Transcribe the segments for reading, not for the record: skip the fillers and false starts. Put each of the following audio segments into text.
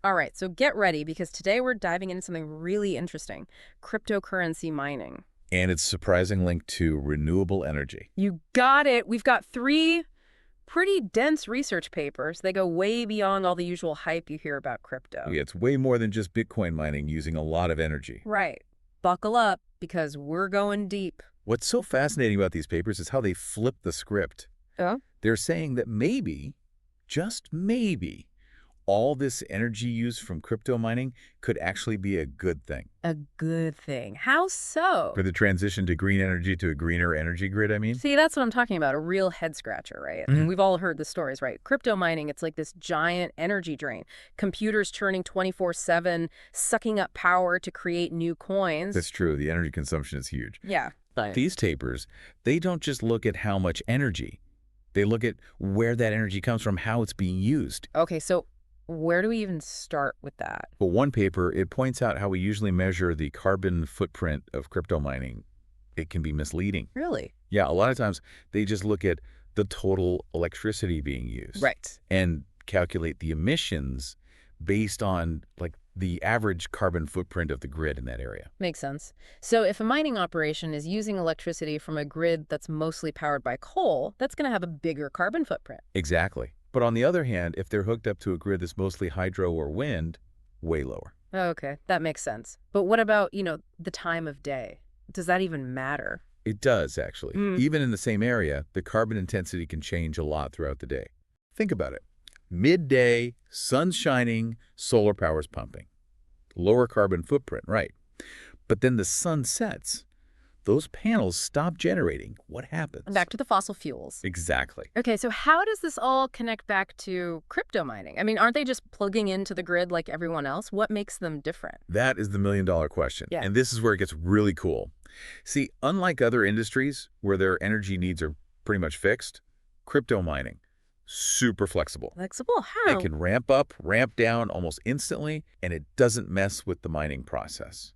All right, so get ready because today we're diving into something really interesting, cryptocurrency mining. And its surprising link to renewable energy. You got it. We've got three pretty dense research papers. They go way beyond all the usual hype you hear about crypto. Yeah, it's way more than just Bitcoin mining using a lot of energy. Right. Buckle up because we're going deep. What's so fascinating about these papers is how they flip the script. Oh? They're saying that maybe, just maybe, all this energy used from crypto mining could actually be a good thing. A good thing. How so? For the transition to green energy to a greener energy grid, I mean? See, that's what I'm talking about, a real head scratcher, right? And we've all heard the stories, right? Crypto mining, it's like this giant energy drain. Computers churning 24/7, sucking up power to create new coins. That's true. The energy consumption is huge. Yeah. These tapers, they don't just look at how much energy. They look at where that energy comes from, how it's being used. Okay, so where do we even start with that? But one paper, it points out how we usually measure the carbon footprint of crypto mining. It can be misleading. Really? Yeah, a lot of times they just look at the total electricity being used. Right. And calculate the emissions based on like the average carbon footprint of the grid in that area. Makes sense. So if a mining operation is using electricity from a grid that's mostly powered by coal, that's going to have a bigger carbon footprint. Exactly. But on the other hand, if they're hooked up to a grid that's mostly hydro or wind, way lower. Okay, that makes sense. But what about, the time of day? Does that even matter? It does, actually. Mm. Even in the same area, the carbon intensity can change a lot throughout the day. Think about it. Midday, sun's shining, solar power's pumping. Lower carbon footprint, right. But then the sun sets. Those panels stop generating. What happens? Back to the fossil fuels. Exactly. Okay, so how does this all connect back to crypto mining? I mean, aren't they just plugging into the grid like everyone else? What makes them different? That is the million-dollar question. Yeah. And this is where it gets really cool. See, unlike other industries where their energy needs are pretty much fixed, crypto mining, super flexible. Flexible? How? It can ramp up, ramp down almost instantly, and it doesn't mess with the mining process.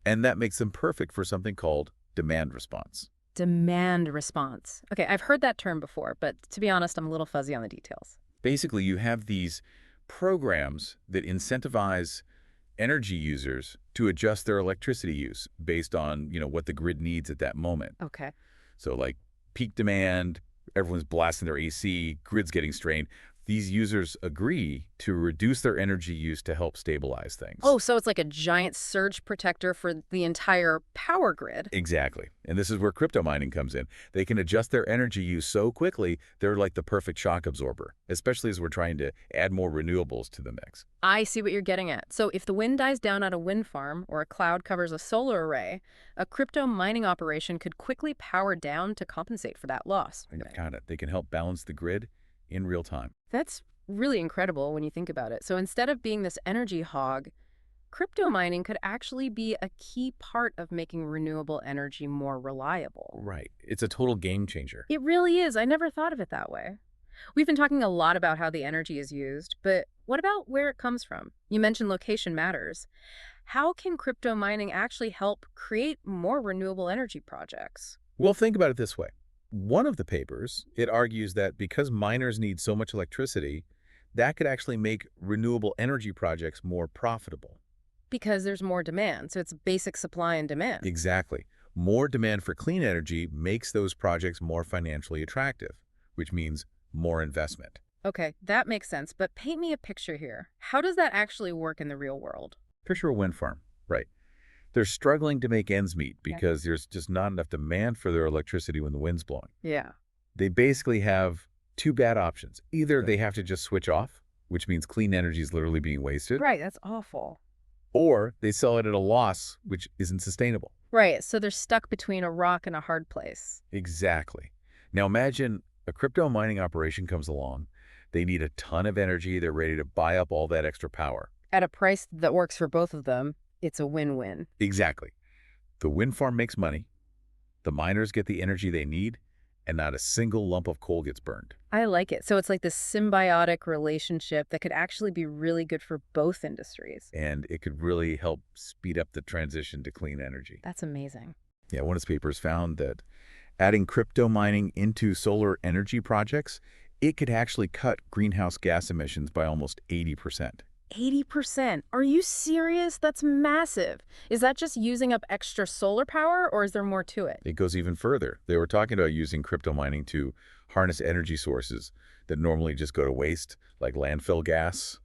And that makes them perfect for something called demand response. Demand response. Okay, I've heard that term before, but to be honest, I'm a little fuzzy on the details. Basically, you have these programs that incentivize energy users to adjust their electricity use based on, what the grid needs at that moment. Okay. So like peak demand, everyone's blasting their AC, grid's getting strained. These users agree to reduce their energy use to help stabilize things. Oh, so it's like a giant surge protector for the entire power grid. Exactly. And this is where crypto mining comes in. They can adjust their energy use so quickly, they're like the perfect shock absorber, especially as we're trying to add more renewables to the mix. I see what you're getting at. So if the wind dies down at a wind farm or a cloud covers a solar array, a crypto mining operation could quickly power down to compensate for that loss. Got it. They can help balance the grid in real time. That's really incredible when you think about it. So instead of being this energy hog, crypto mining could actually be a key part of making renewable energy more reliable. Right. It's a total game changer. It really is. I never thought of it that way. We've been talking a lot about how the energy is used, but what about where it comes from? You mentioned location matters. How can crypto mining actually help create more renewable energy projects? Well, think about it this way. One of the papers, it argues that because miners need so much electricity, that could actually make renewable energy projects more profitable. Because there's more demand, so it's basic supply and demand. Exactly. More demand for clean energy makes those projects more financially attractive, which means more investment. Okay, that makes sense, but paint me a picture here. How does that actually work in the real world? Picture a wind farm, right? They're struggling to make ends meet because there's just not enough demand for their electricity when the wind's blowing. Yeah. They basically have two bad options. Either they have to just switch off, which means clean energy is literally being wasted, Right, that's awful. or they sell it at a loss, which isn't sustainable. Right, so they're stuck between a rock and a hard place. Exactly. Now imagine a crypto mining operation comes along. They need a ton of energy. They're ready to buy up all that extra power. At a price that works for both of them, it's a win-win. Exactly. The wind farm makes money. The miners get the energy they need, and not a single lump of coal gets burned. I like it. So it's like this symbiotic relationship that could actually be really good for both industries. And it could really help speed up the transition to clean energy. That's amazing. Yeah, one of his papers found that adding crypto mining into solar energy projects, it could actually cut greenhouse gas emissions by almost 80%. 80%. Are you serious? That's massive. Is that just using up extra solar power, or is there more to it? It goes even further. They were talking about using crypto mining to harness energy sources that normally just go to waste, like landfill gas,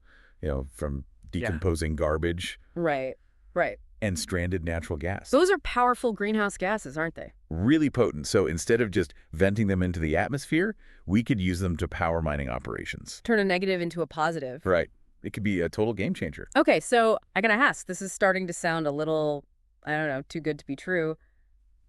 from Yeah. decomposing garbage Right, right. and stranded natural gas. Those are powerful greenhouse gases, aren't they? Really potent. So instead of just venting them into the atmosphere, we could use them to power mining operations. Turn a negative into a positive. Right. It could be a total game changer. Okay, so I gotta ask, this is starting to sound a little, I don't know, too good to be true.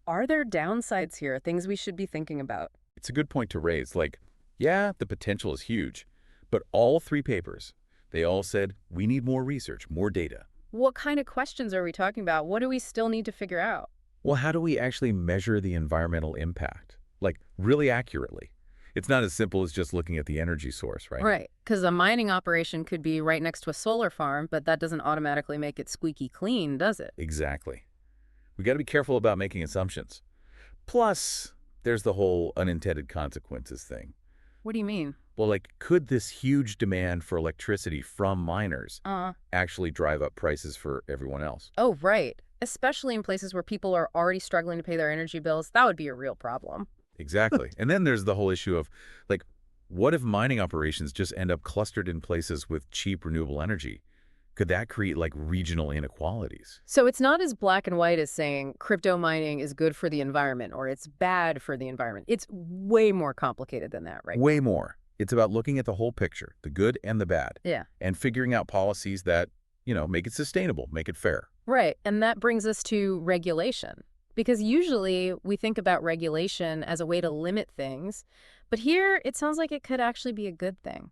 Are there downsides here, things we should be thinking about? It's a good point to raise. Like, yeah, the potential is huge, but all three papers, they all said we need more research, more data. What kind of questions are we talking about? What do we still need to figure out? Well, how do we actually measure the environmental impact? Like, really accurately. It's not as simple as just looking at the energy source, right? Right, because a mining operation could be right next to a solar farm, but that doesn't automatically make it squeaky clean, does it? Exactly. We got to be careful about making assumptions. Plus, there's the whole unintended consequences thing. What do you mean? Well, like, could this huge demand for electricity from miners actually drive up prices for everyone else? Oh, right. Especially in places where people are already struggling to pay their energy bills, that would be a real problem. Exactly. And then there's the whole issue of, like, what if mining operations just end up clustered in places with cheap renewable energy? Could that create, like, regional inequalities? So it's not as black and white as saying crypto mining is good for the environment or it's bad for the environment. It's way more complicated than that, right? Way more. It's about looking at the whole picture, the good and the bad, Yeah. and figuring out policies that, make it sustainable, make it fair. Right. And that brings us to regulation. Because usually we think about regulation as a way to limit things, but here it sounds like it could actually be a good thing.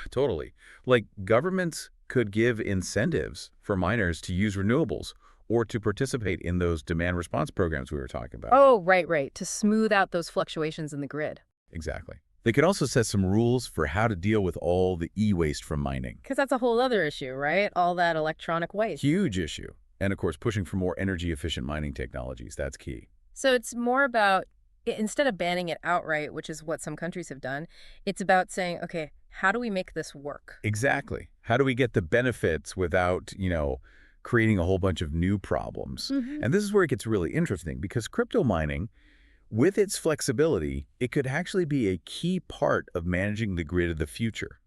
Totally. Like, governments could give incentives for miners to use renewables or to participate in those demand response programs we were talking about. Oh, right, right. To smooth out those fluctuations in the grid. Exactly. They could also set some rules for how to deal with all the e-waste from mining. Because that's a whole other issue, right? All that electronic waste. Huge issue. And of course, pushing for more energy-efficient mining technologies. That's key. So it's more about, instead of banning it outright, which is what some countries have done, it's about saying, okay, how do we make this work? Exactly. How do we get the benefits without, creating a whole bunch of new problems? Hmm. And this is where it gets really interesting because crypto mining, with its flexibility, it could actually be a key part of managing the grid of the future.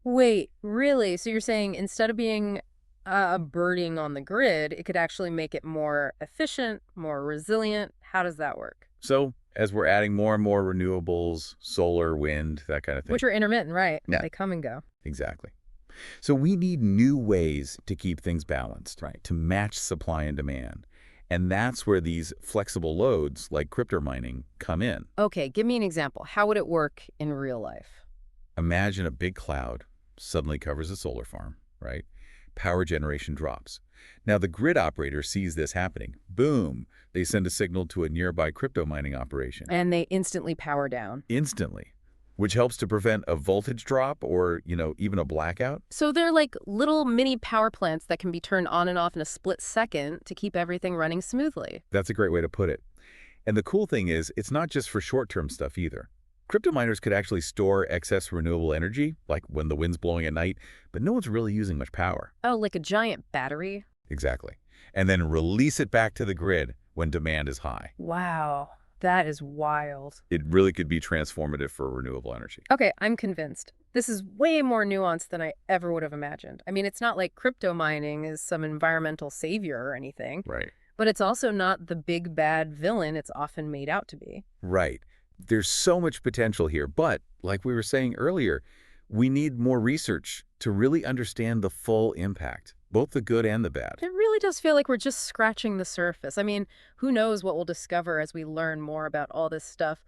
Wait, really? So you're saying instead of being a burden on the grid, it could actually make it more efficient, more resilient? How does that work? So as we're adding more and more renewables, solar, wind, that kind of thing. Which are intermittent, right? Yeah. They come and go. Exactly. So we need new ways to keep things balanced, Right. to match supply and demand. And that's where these flexible loads like crypto mining come in. Okay, give me an example. How would it work in real life? Imagine a big cloud suddenly covers a solar farm, right? Power generation drops. Now the grid operator sees this happening. Boom! They send a signal to a nearby crypto mining operation. And they instantly power down. Instantly, which helps to prevent a voltage drop or, even a blackout. So they're like little mini power plants that can be turned on and off in a split second to keep everything running smoothly. That's a great way to put it. And the cool thing is, it's not just for short-term stuff either. Crypto miners could actually store excess renewable energy, like when the wind's blowing at night, but no one's really using much power. Oh, like a giant battery? Exactly. And then release it back to the grid when demand is high. Wow, that is wild. It really could be transformative for renewable energy. Okay, I'm convinced. This is way more nuanced than I ever would have imagined. I mean, it's not like crypto mining is some environmental savior or anything, Right. but it's also not the big bad villain it's often made out to be. Right. There's so much potential here, but like we were saying earlier, we need more research to really understand the full impact, both the good and the bad. It really does feel like we're just scratching the surface. I mean, who knows what we'll discover as we learn more about all this stuff.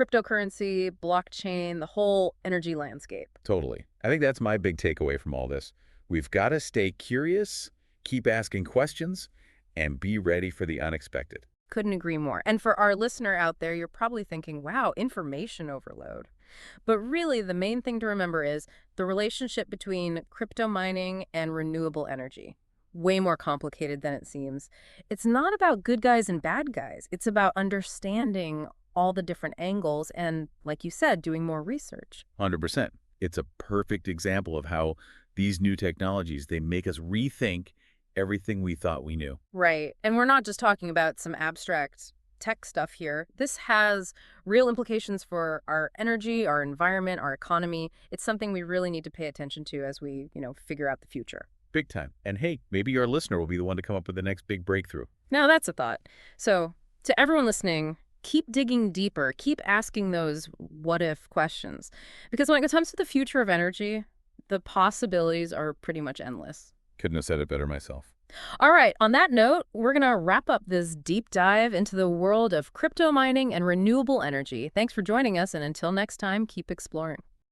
Cryptocurrency, blockchain, the whole energy landscape. Totally. I think that's my big takeaway from all this. We've got to stay curious, keep asking questions, and be ready for the unexpected. Couldn't agree more. And for our listener out there, you're probably thinking, wow, information overload. But really, the main thing to remember is the relationship between crypto mining and renewable energy. Way more complicated than it seems. It's not about good guys and bad guys. It's about understanding all the different angles and, like you said, doing more research. 100%. It's a perfect example of how These new technologies, they make us rethink everything we thought we knew. Right. And we're not just talking about some abstract tech stuff here. This has real implications for our energy, our environment, our economy. It's something we really need to pay attention to as we, figure out the future. Big time. And hey, maybe our listener will be the one to come up with the next big breakthrough. Now, that's a thought. So, to everyone listening, keep digging deeper. Keep asking those what if questions. Because when it comes to the future of energy, the possibilities are pretty much endless. Couldn't have said it better myself. All right, on that note, we're going to wrap up this deep dive into the world of crypto mining and renewable energy. Thanks for joining us, and until next time, keep exploring.